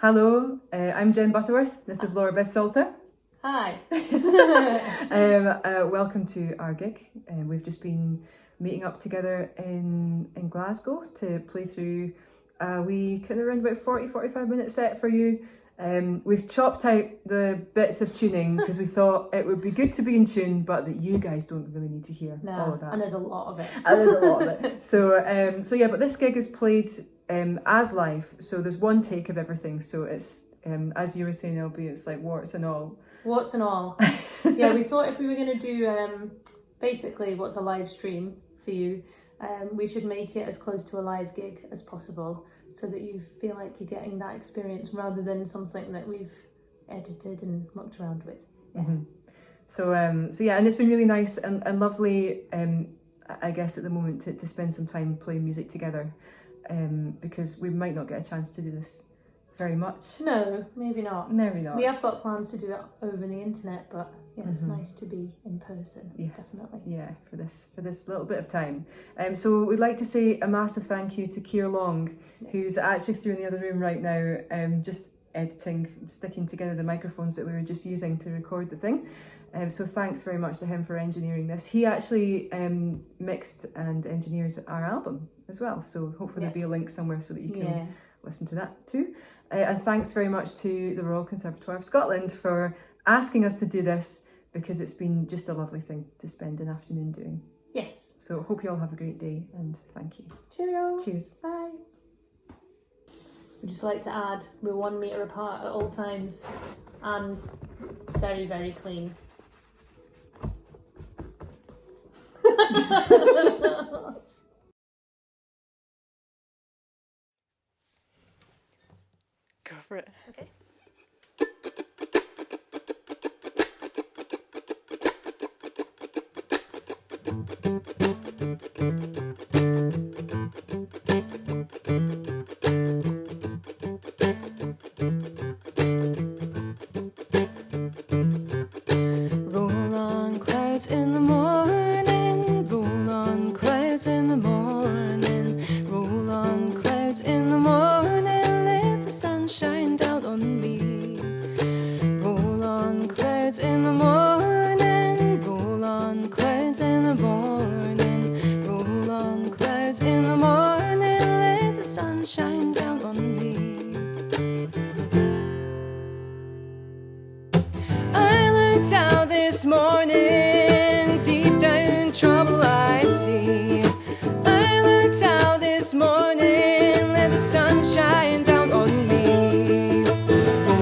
Hello, I'm Jenn Butterworth. This is Laura-Beth Salter. Hi. Welcome to our gig. We've just been meeting up together in Glasgow to play through a wee kind of around about 40-45 minute set for you. We've chopped out the bits of tuning because we thought it would be good to be in tune, but that you guys don't really need to hear all of that. And there's a lot of it. There's a lot of it. So yeah, but this gig is played as live, so there's one take of everything. So it's as you were saying, LB, it's like warts and all. Warts and all. Yeah, we thought if we were going to do basically what's a live stream for you, we should make it as close to a live gig as possible, so that you feel like you're getting that experience rather than something that we've edited and mucked around with. Yeah. Mm-hmm. So yeah, and it's been really nice and lovely, I guess at the moment to spend some time playing music together, because we might not get a chance to do this very much. No, maybe not. Maybe not. We have got plans to do it over the internet, but yeah, it's nice to be in person. Yeah, definitely. Yeah, for this little bit of time. So we'd like to say a massive thank you to Keir Long, who's actually through in the other room right now, just editing, sticking together the microphones that we were just using to record the thing. So thanks very much to him for engineering this. He actually mixed and engineered our album as well. So hopefully there'll be a link somewhere so that you can listen to that too. And thanks very much to the Royal Conservatoire of Scotland for asking us to do this, because it's been just a lovely thing to spend an afternoon doing. Yes. So hope you all have a great day, and thank you. Cheerio. Cheers. Bye. We'd just like to add, we're 1 metre apart at all times and very, very clean. Go for it. Okay. Roll on clouds in the morning, roll on clouds in the morning, roll on clouds in the morning, let the sun shine down on me. Roll on clouds in the morning, roll on clouds in the morning, roll on clouds in the morning, let the sun shine down on me. Out this morning, deep down trouble I see. I looked out this morning, let the sun shine down on me.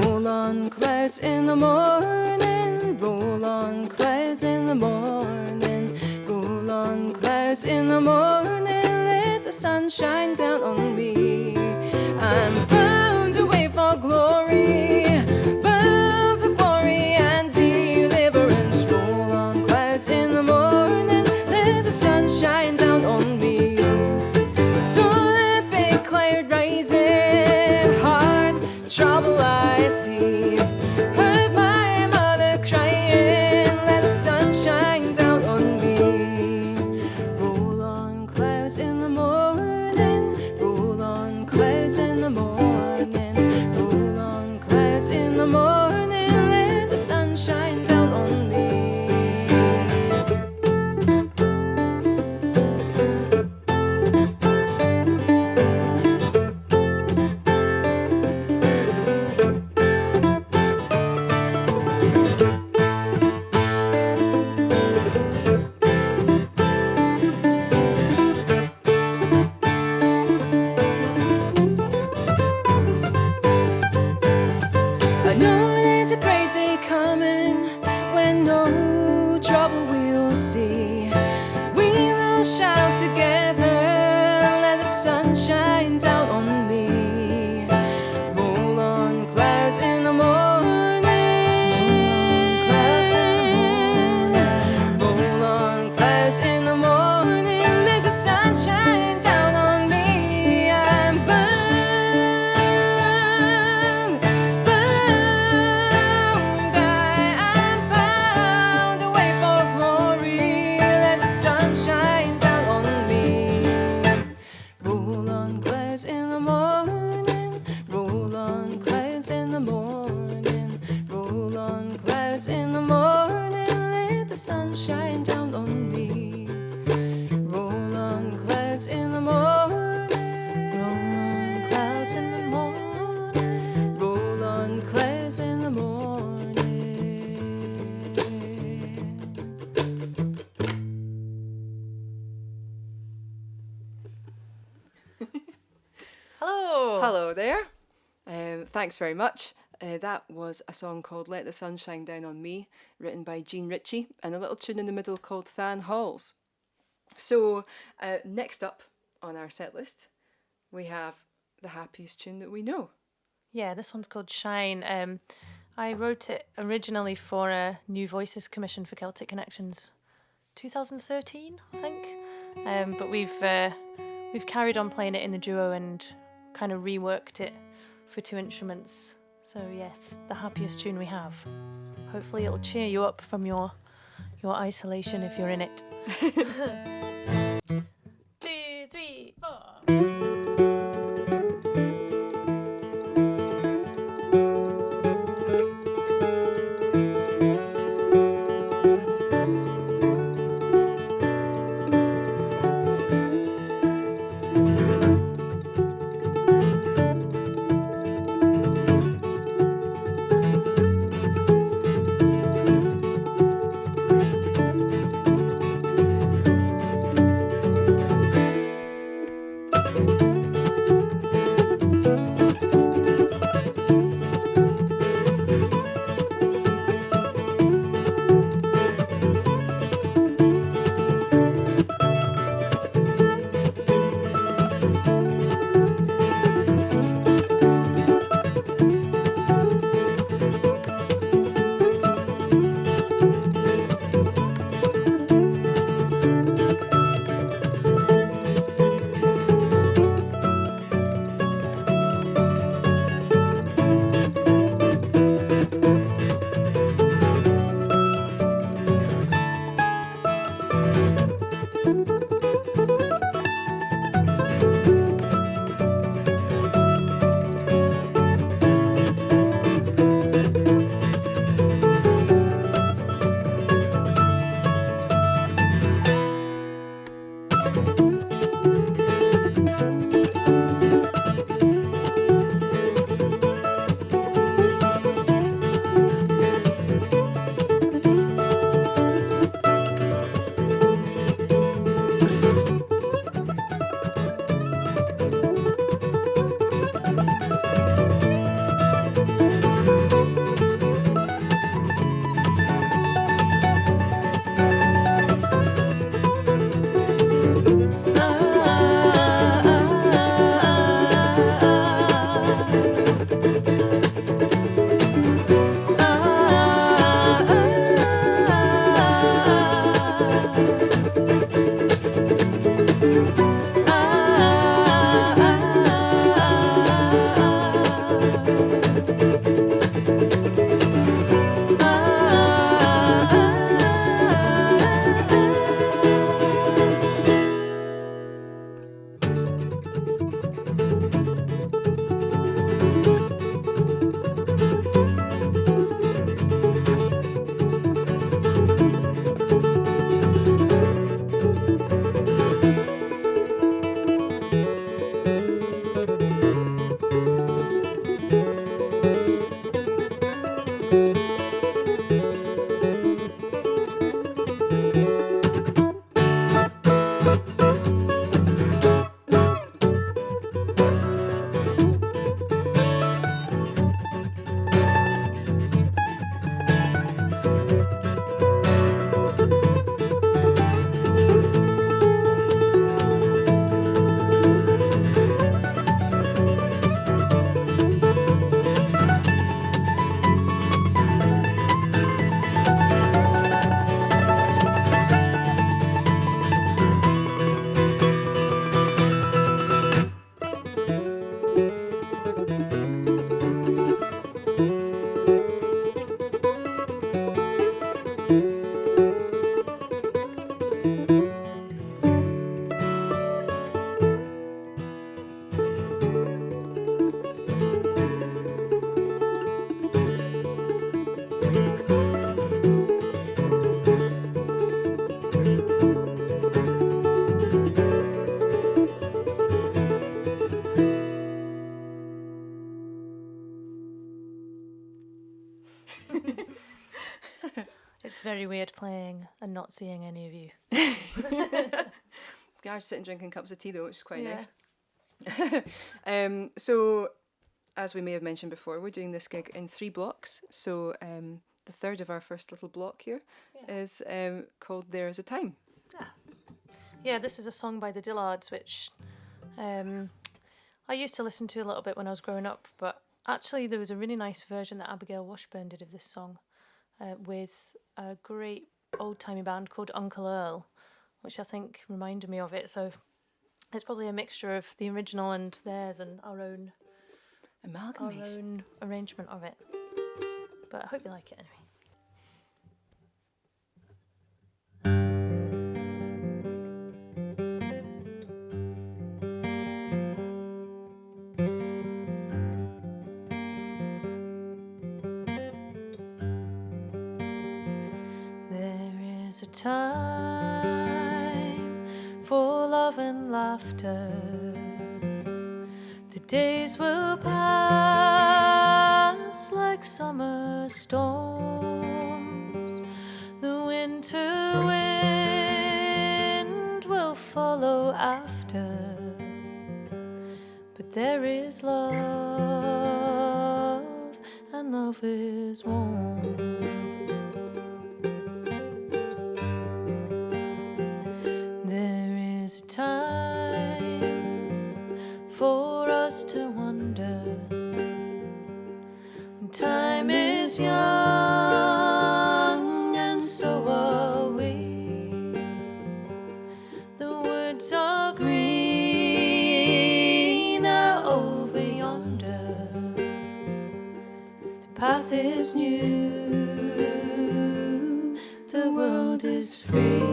Roll on clouds in the morning, roll on clouds in the morning, roll on clouds in the morning, let the sun shine down on me. I'm bound away for glory, bound for glory and deliverance. Roll on clouds in the morning, let the sun shine down on me. So that big cloud rising, hard trouble I see. Heard my mother crying, let the sun shine down on me. Roll on clouds in the morning, roll on clouds in the morning, roll on clouds in the morning, let the sun shine down on me. I know there's a great day coming when no trouble we'll see. We will shout together, let the sun shine down on me. Roll on clouds in the morning, roll on clouds in the morning, let the sun shine down on me. I'm bound, bound, Hello there. Thanks very much. That was a song called Let the Sun Shine Down on Me, written by Jean Ritchie, and a little tune in the middle called Than Halls. So, next up on our set list, we have the happiest tune that we know. Yeah, this one's called Shine. I wrote it originally for a New Voices commission for Celtic Connections, 2013, I think. But we've carried on playing it in the duo and kind of reworked it for 2 instruments. So yes, the happiest tune we have. Hopefully it'll cheer you up from your isolation if you're in it. 2, 3, 4. It's very weird playing and not seeing any of you. Guys sitting drinking cups of tea though, which is quite nice. So, as we may have mentioned before, we're doing this gig in 3 blocks. So, the third of our first little block here is called There Is a Time. Yeah, this is a song by the Dillards, which I used to listen to a little bit when I was growing up, but actually there was a really nice version that Abigail Washburn did of this song with a great old-timey band called Uncle Earl, which I think reminded me of it. So it's probably a mixture of the original and theirs and our own arrangement of it. But I hope you like it anyway. There's a time for love and laughter. The days will pass like summer storms. The winter wind will follow after. But there is love, and love is warm. There's a time for us to wonder. When time is young, and so are we. The woods are greener over yonder. The path is new, the world is free.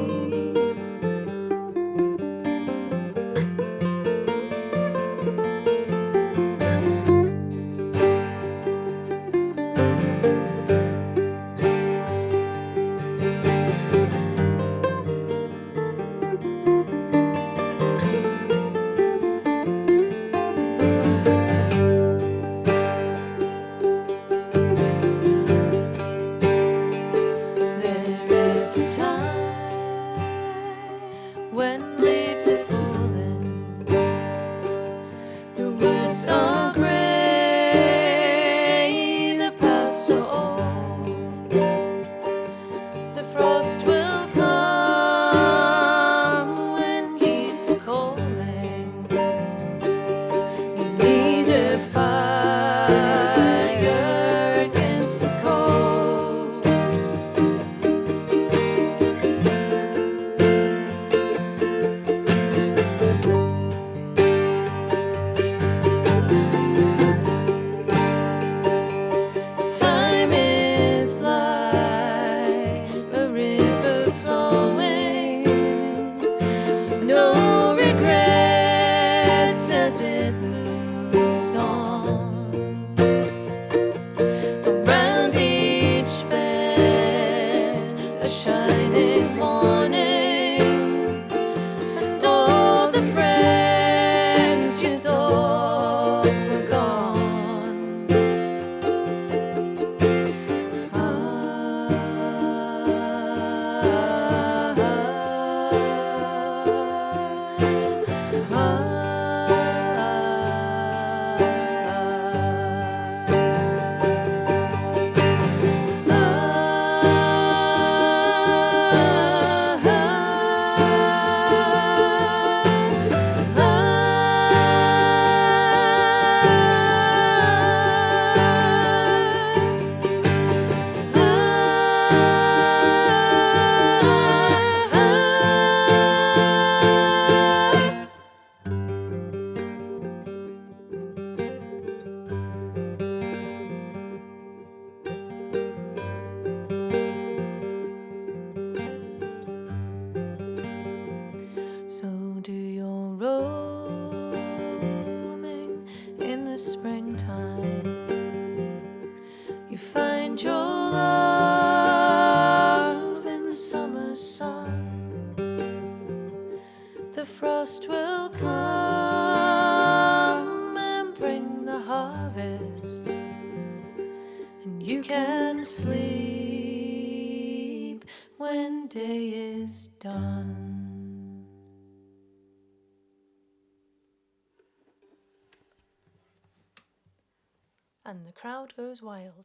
and the crowd goes wild.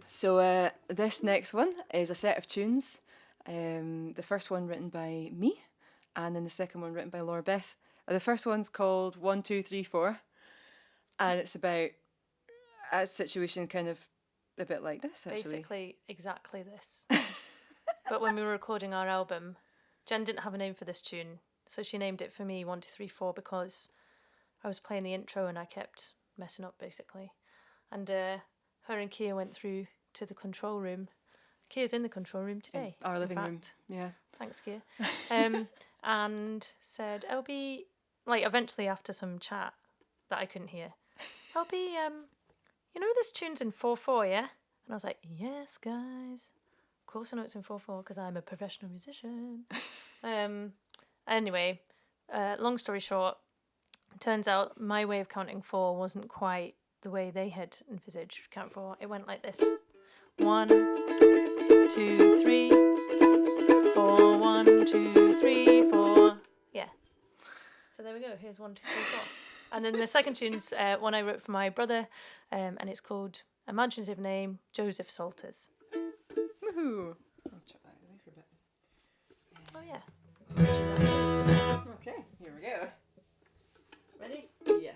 So this next one is a set of tunes. The first one written by me, and then the second one written by Laura-Beth. The first one's called 1, 2, 3, 4, and it's about a situation kind of a bit like this, actually. Basically, exactly this. But when we were recording our album, Jen didn't have a name for this tune, so she named it for me 1, 2, 3, 4 because I was playing the intro and I kept messing up, basically. And her and Kia went through to the control room. Kia's in the control room today. In our living room, fact. yeah. Thanks, Kia. And said, LB, like eventually after some chat that I couldn't hear, LB, you know this tune's in 4/4, yeah? And I was like, yes, guys. Of course I know it's in 4/4 because I'm a professional musician. Anyway, long story short, turns out my way of counting 4 wasn't quite the way they had envisaged count 4. It went like this. 1, 2, 3, 4, 1, 2, 3, 4. Yeah. So there we go. Here's 1, 2, 3, 4. And then the second tune's one I wrote for my brother, and it's called Imaginative Name, Joseph Salters. Woohoo! I'll chuck that away for a bit. Oh yeah. Okay, here we go. Ready? Yes.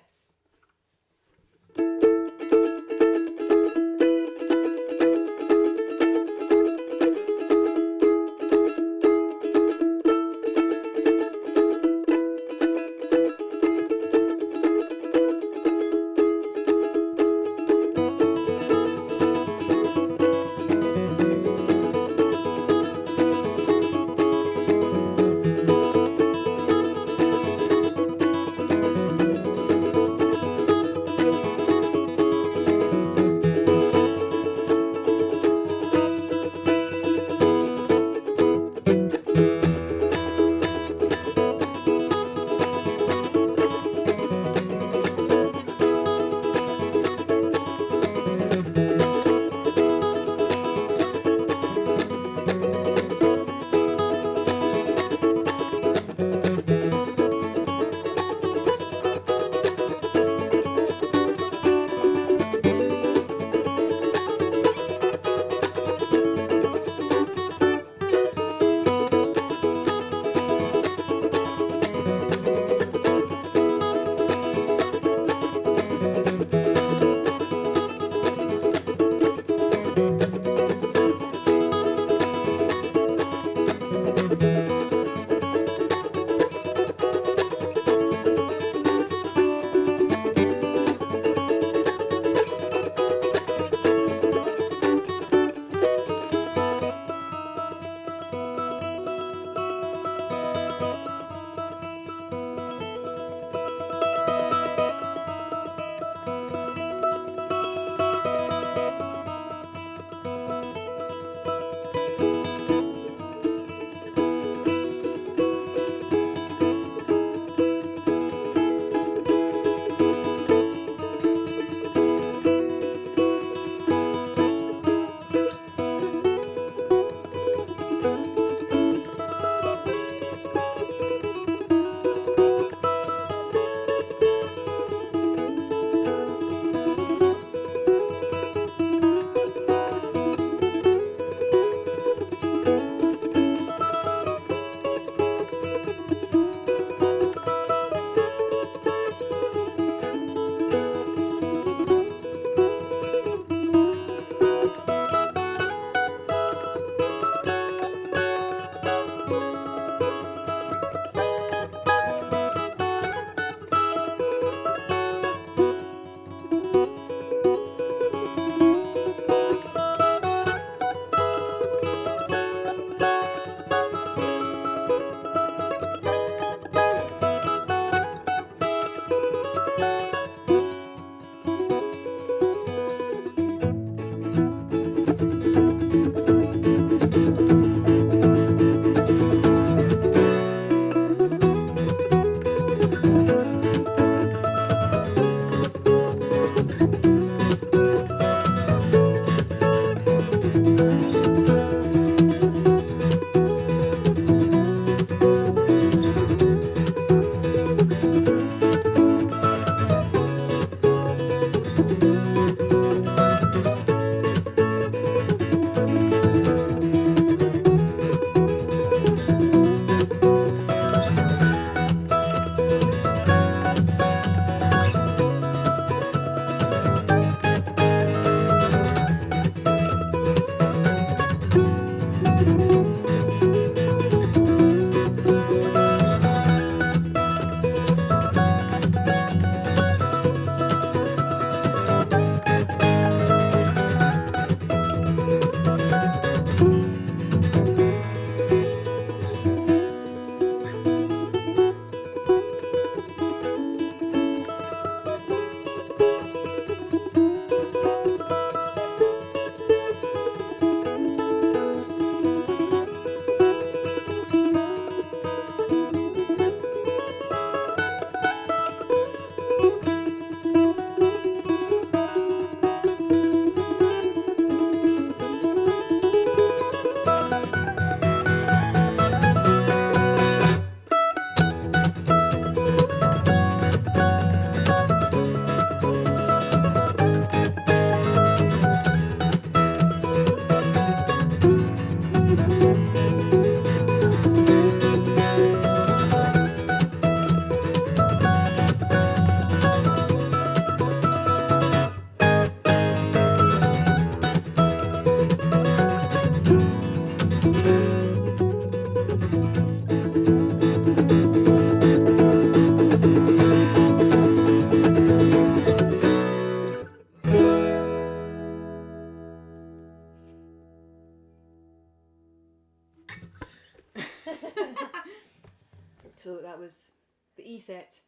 was the E set.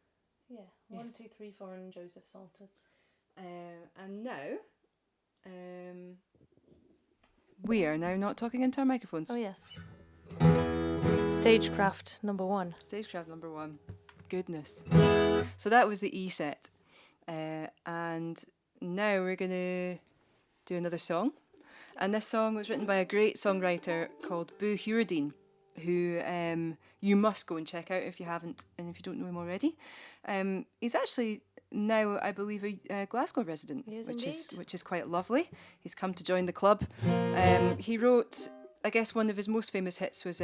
Yeah, 1, Yes. 2, 3, 4 and Joseph Salters. And now, we are now not talking into our microphones. Oh yes. Stagecraft number 1. Stagecraft number 1. Goodness. So that was the E set. And now we're going to do another song. And this song was written by a great songwriter called Boo Hewerdine, who you must go and check out if you haven't and if you don't know him already. He's actually now, I believe, a Glasgow resident, He is which is quite lovely. He's come to join the club. He wrote, I guess one of his most famous hits was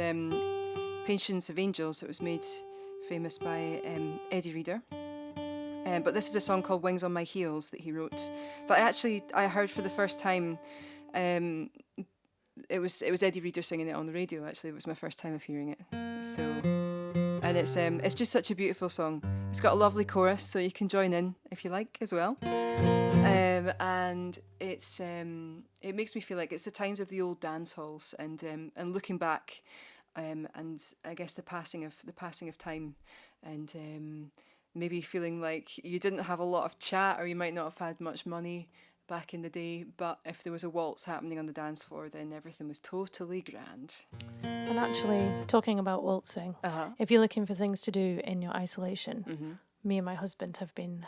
Patience of Angels, that was made famous by Eddie Reader. But this is a song called Wings on My Heels that he wrote, that I heard for the first time. It was Eddie Reader singing it on the radio. Actually, it was my first time of hearing it. So, and it's just such a beautiful song. It's got a lovely chorus, so you can join in if you like as well. And it makes me feel like it's the times of the old dance halls, and looking back, and I guess the passing of time, and maybe feeling like you didn't have a lot of chat, or you might not have had much money back in the day, but if there was a waltz happening on the dance floor, then everything was totally grand. And actually, talking about waltzing, if you're looking for things to do in your isolation, me and my husband have been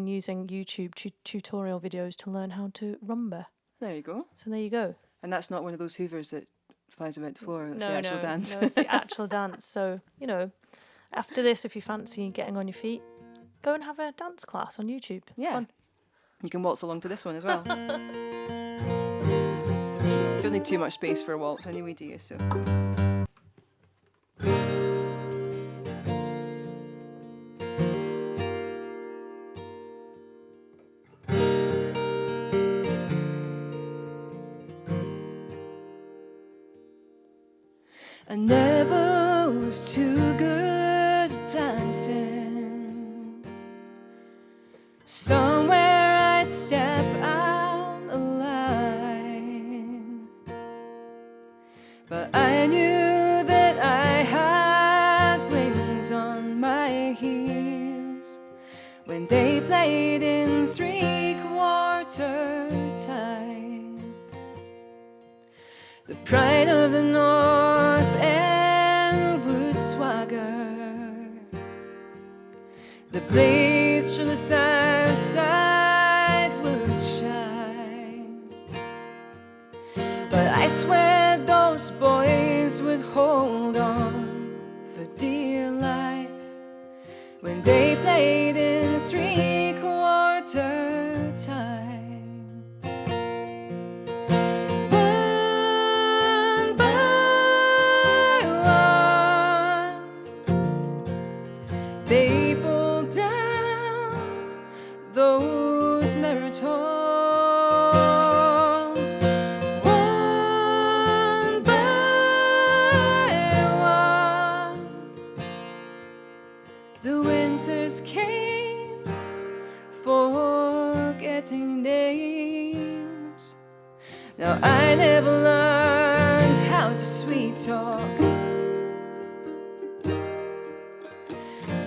using YouTube tutorial videos to learn how to rumba. There you go. So there you go. And that's not one of those hoovers that flies about the floor. That's the actual dance. No, it's the actual dance. So, after this, if you fancy getting on your feet, go and have a dance class on YouTube. It's fun. You can waltz along to this one as well. Don't need too much space for a waltz anyway, do you? So. I never was too good at dancing. Somewhere I'd step out the line, but I knew that I had wings on my heels when they played in 3/4 time. The pride of the North End would swagger, the blades from the south side would shine, but I swear those boys would hold on for dear life when they played in 3/4 time. One by one, they pulled down those Maritons. One by one, the winters came, forgetting names. Now I never learned how to sweet talk.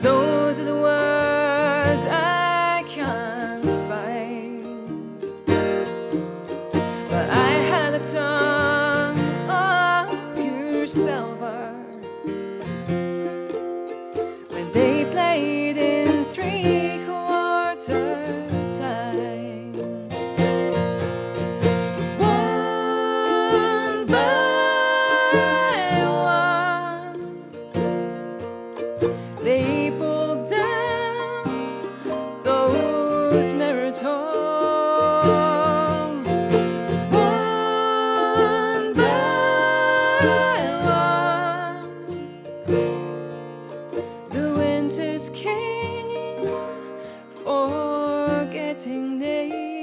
Those are the words I can't find, but I had a tongue of pure silver when they played in 3/4 time. One by one, they pulled down those Maritons. One by one, the winters came, forgetting names.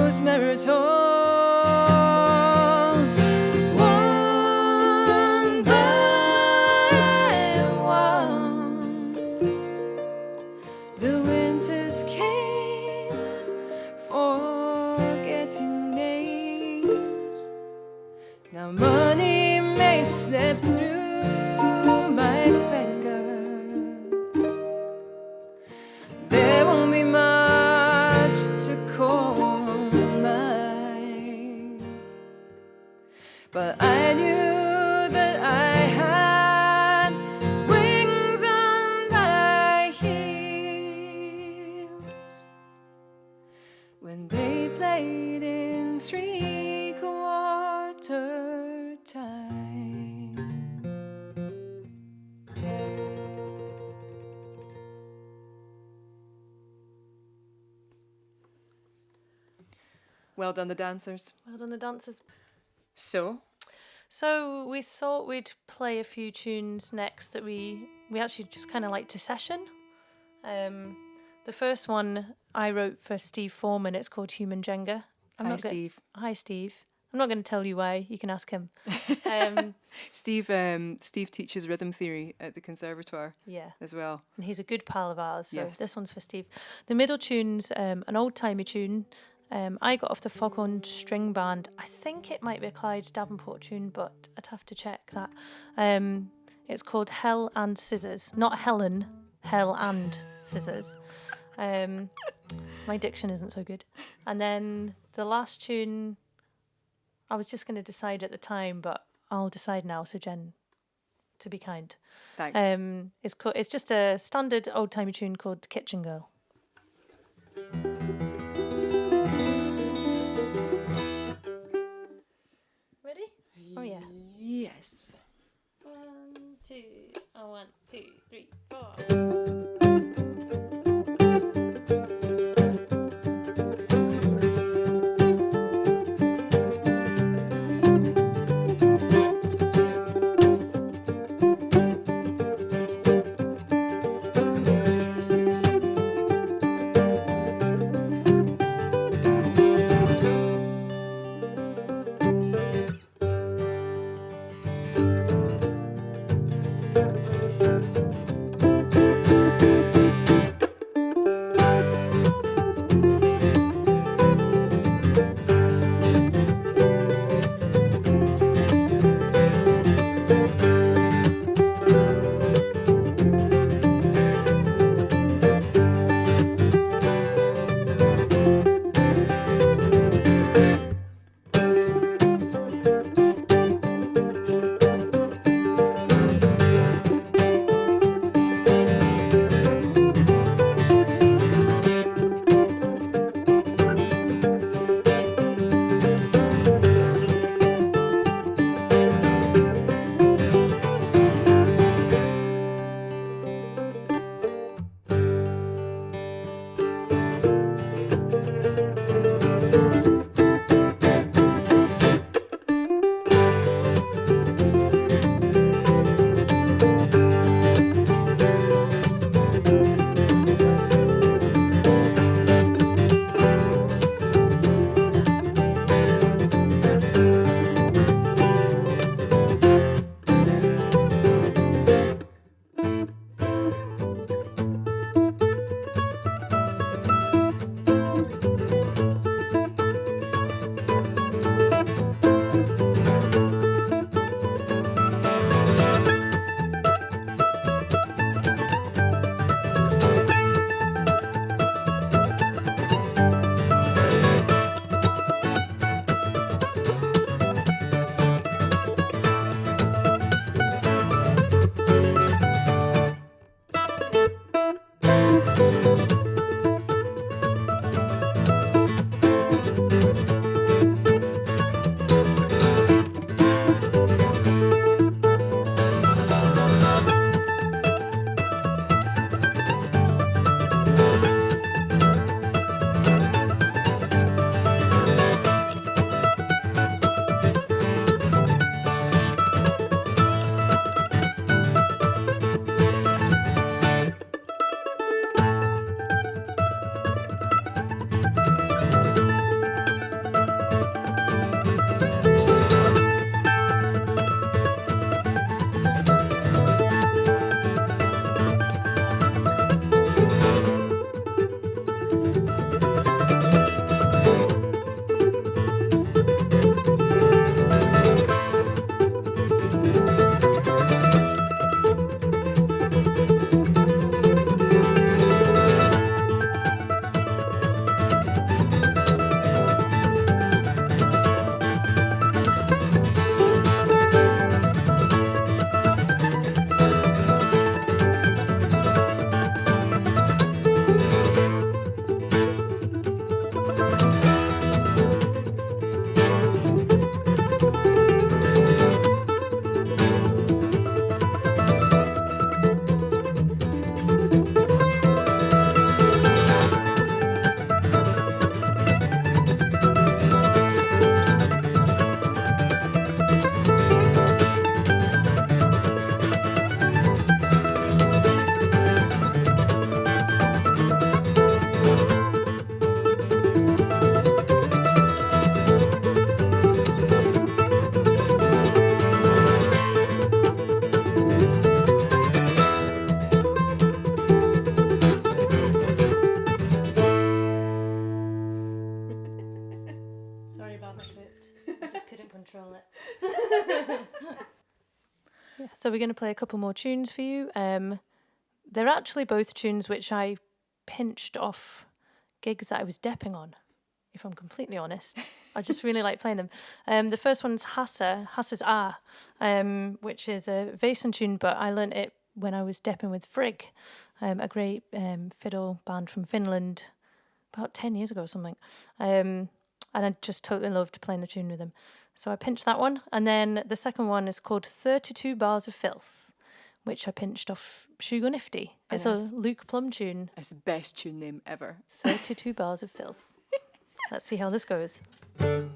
those miracles. One by one, the winters came, forgetting names. Now money may slip through my fingers. There won't be much to call mine, but I knew that I had wings on my heels when they played in 3/4 time. Well done, the dancers. Well done, the dancers. So, So we thought we'd play a few tunes next that we actually just kind of like to session. The first one I wrote for Steve Foreman. It's called Human Jenga. hi, Steve. Hi, Steve. I'm not going to tell you why. You can ask him. Steve teaches rhythm theory at the Conservatoire Yeah. as well. And he's a good pal of ours, so Yes. this one's for Steve. The middle tune's an old-timey tune. I got off the Foghorn String Band. I think it might be a Clyde Davenport tune, but I'd have to check that. It's called Hell and Scissors. Not Helen, Hell and Scissors. My diction isn't so good. And then the last tune, I was just going to decide at the time, but I'll decide now, so Jen, to be kind. Thanks. It's just a standard old-timey tune called Kitchen Girl. Ready? Oh yeah. Yes. 1, 2, 1, 2, 3, 4. can't control it. Yeah, so we're going to play a couple more tunes for you. They're actually both tunes which I pinched off gigs that I was depping on, if I'm completely honest. I just really like playing them. The first one's Hasse's Ah, which is a Vason tune, but I learnt it when I was depping with Frigg, a great fiddle band from Finland, about 10 years ago or something. And I just totally loved playing the tune with them. So I pinched that one. And then the second one is called 32 Bars of Filth, which I pinched off Sugar Nifty. It's a Luke Plum tune. It's the best tune name ever. 32 Bars of Filth. Let's see how this goes. Cool.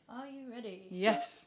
Are you ready? Yes.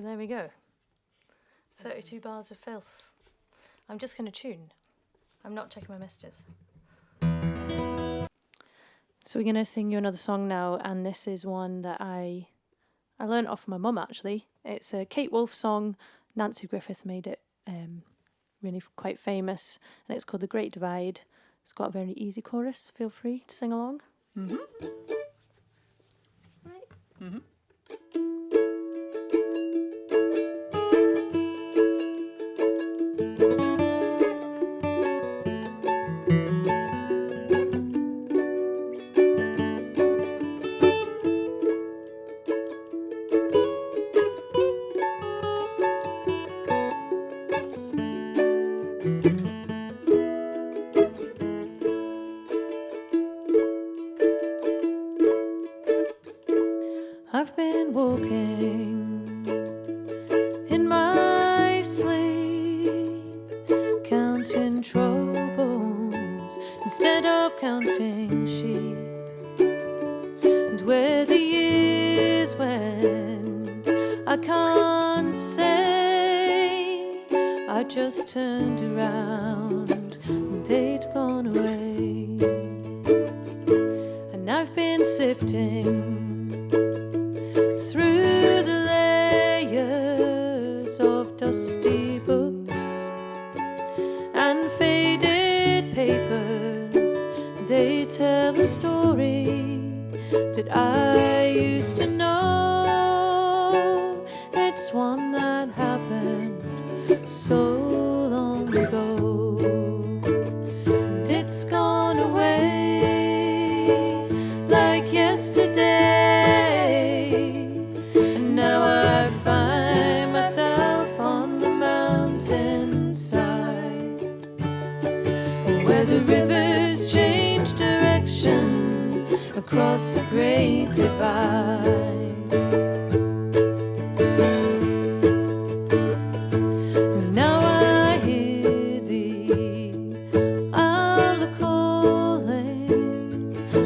there we go. 32 bars of Filth. I'm just going to tune. I'm not checking my messages. So we're going to sing you another song now, and this is one that I learnt off my mum, actually. It's a Kate Wolf song. Nancy Griffith made it really quite famous, and it's called The Great Divide. It's got a very easy chorus. Feel free to sing along. Mm-hmm. Right. Mm-hmm. I've been walking in my sleep, counting troubles instead of counting sheep. And where the years went, I can't say. I just turned around and they'd gone away. And I've been sifting through the layers of dusty books and faded papers. They tell a story that I used to know. It's one that happened so long ago, and it's gone away like yesterday. Now I find myself on the mountainside, where the rivers change direction across the Great Divide. Now I hear thee, Allah calling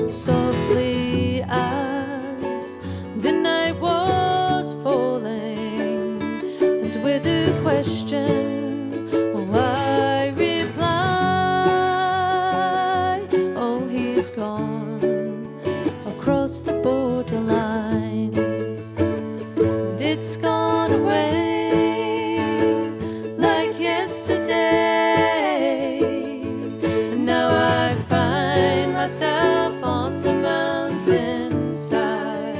softly as the night was falling, and with a question, oh, I reply, oh, he's gone across the borderline, and it's gone away like yesterday. And now I find myself on the mountainside,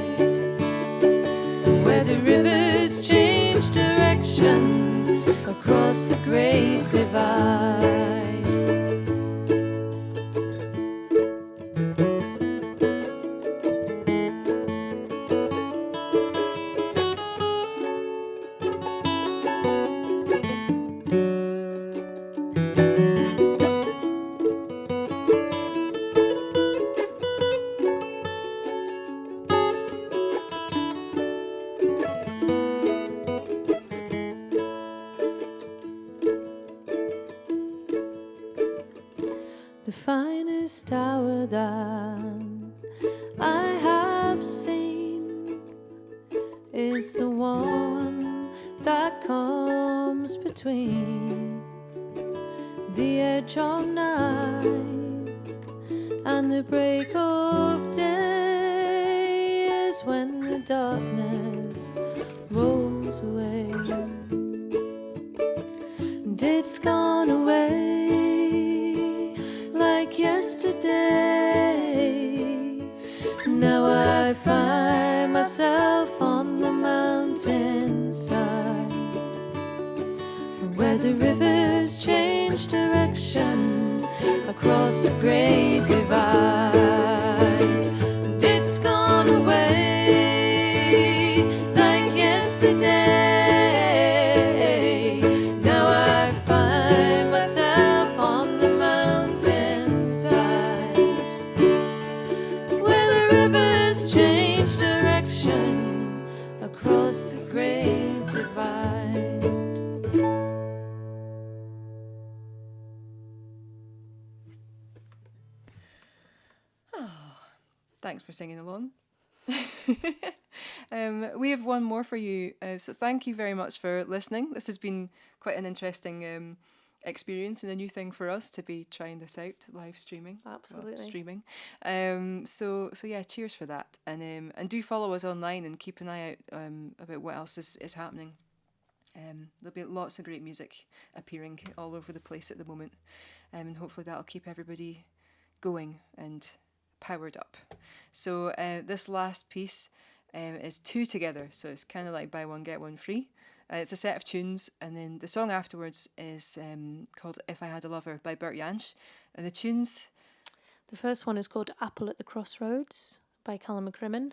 where the rivers change direction across the Great Divide. The finest hour that I have seen is the one that comes between the edge of night and the break of day, is when the darkness rolls away, and it's gone away like yesterday. Now I find myself on the mountainside, where the rivers change direction across the Great Divide. And it's gone away like yesterday. Now I find myself on the mountainside, where the rivers change direction across the Great Divide. Thanks for singing along. We have one more for you. So thank you very much for listening. This has been quite an interesting experience and a new thing for us to be trying this out, live streaming. Absolutely. Well, streaming. So yeah, cheers for that. And do follow us online and keep an eye out about what else is happening. There'll be lots of great music appearing all over the place at the moment. And hopefully that'll keep everybody going and powered up. So this last piece is two together, so it's kind of like buy one get one free. It's a set of tunes, and then the song afterwards is called If I Had a Lover by Bert Jansch. And the tunes... The first one is called Apple at the Crossroads by Callum McCrimmon,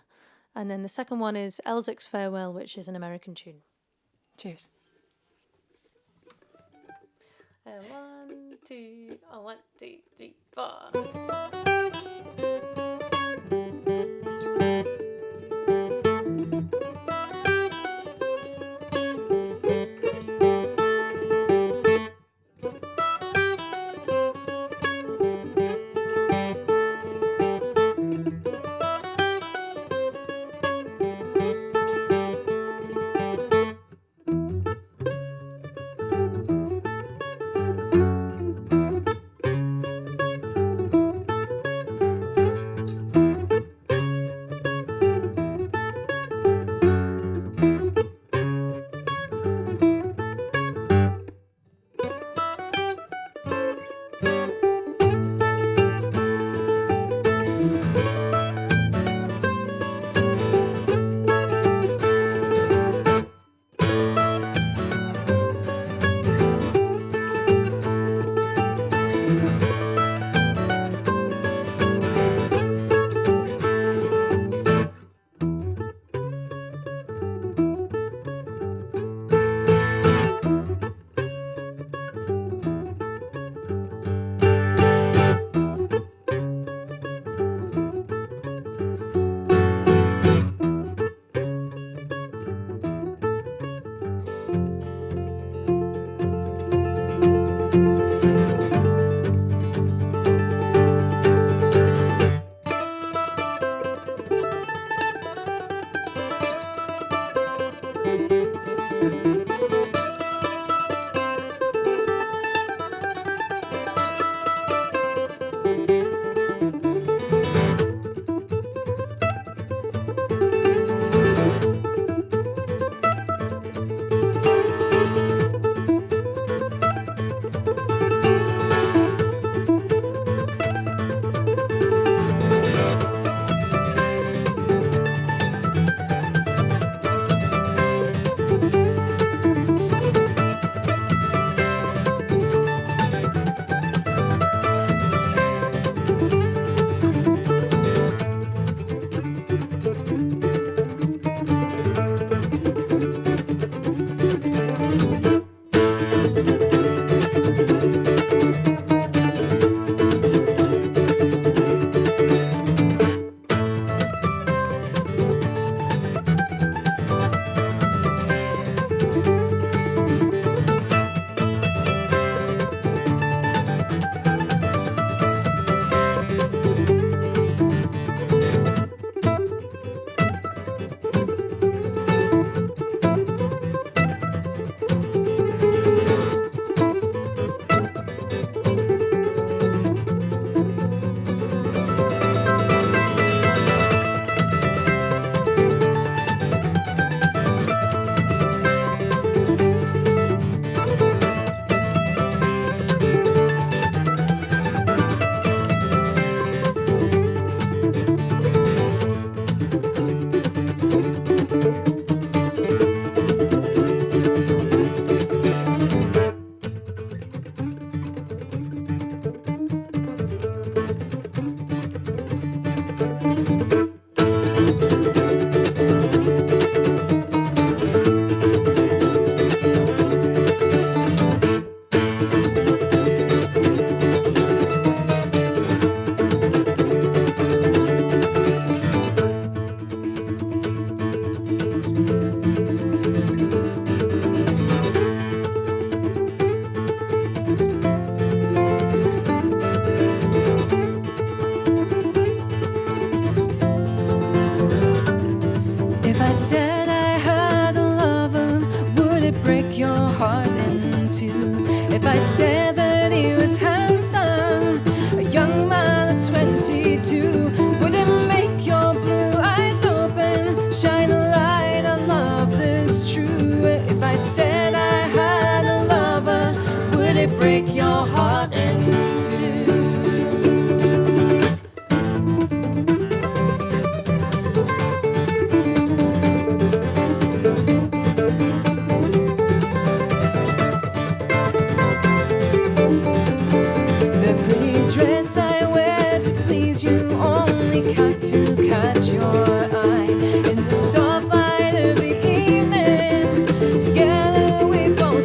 and then the second one is Elzic's Farewell, which is an American tune. Cheers. 1, 2, 1, 2, 3, 4.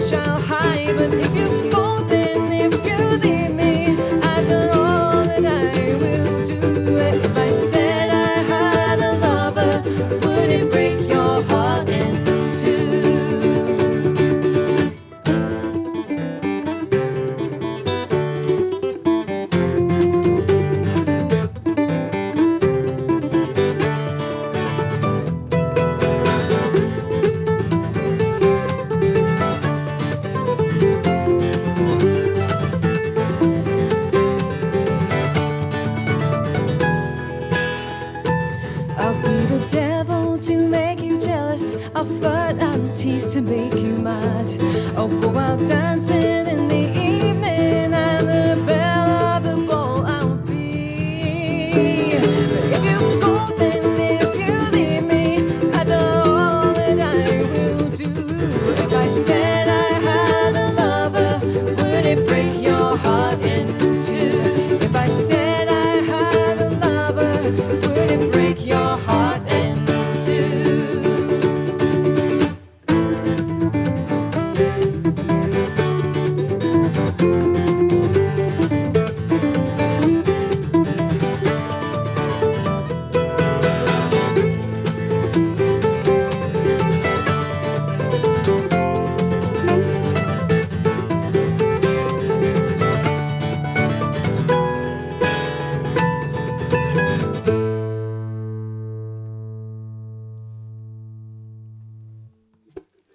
shall hide. But if you go, then if you leave me, I've done all that I will do. If I said I had a lover, would it break your heart in two? I'll be the devil to make you jealous. I'll flirt and tease to make you mad. I'll go out dancing in the evening, and the belle of the ball I'll be. But if you go, then if you leave me, I've done all that I will do. If I said I had a lover, would it break your heart in two? If I said I had a lover, would it break your heart in two?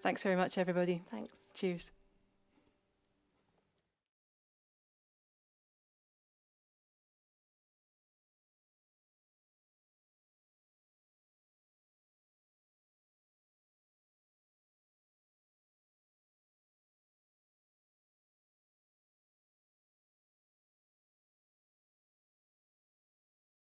Thanks very much, everybody. Thanks. Cheers.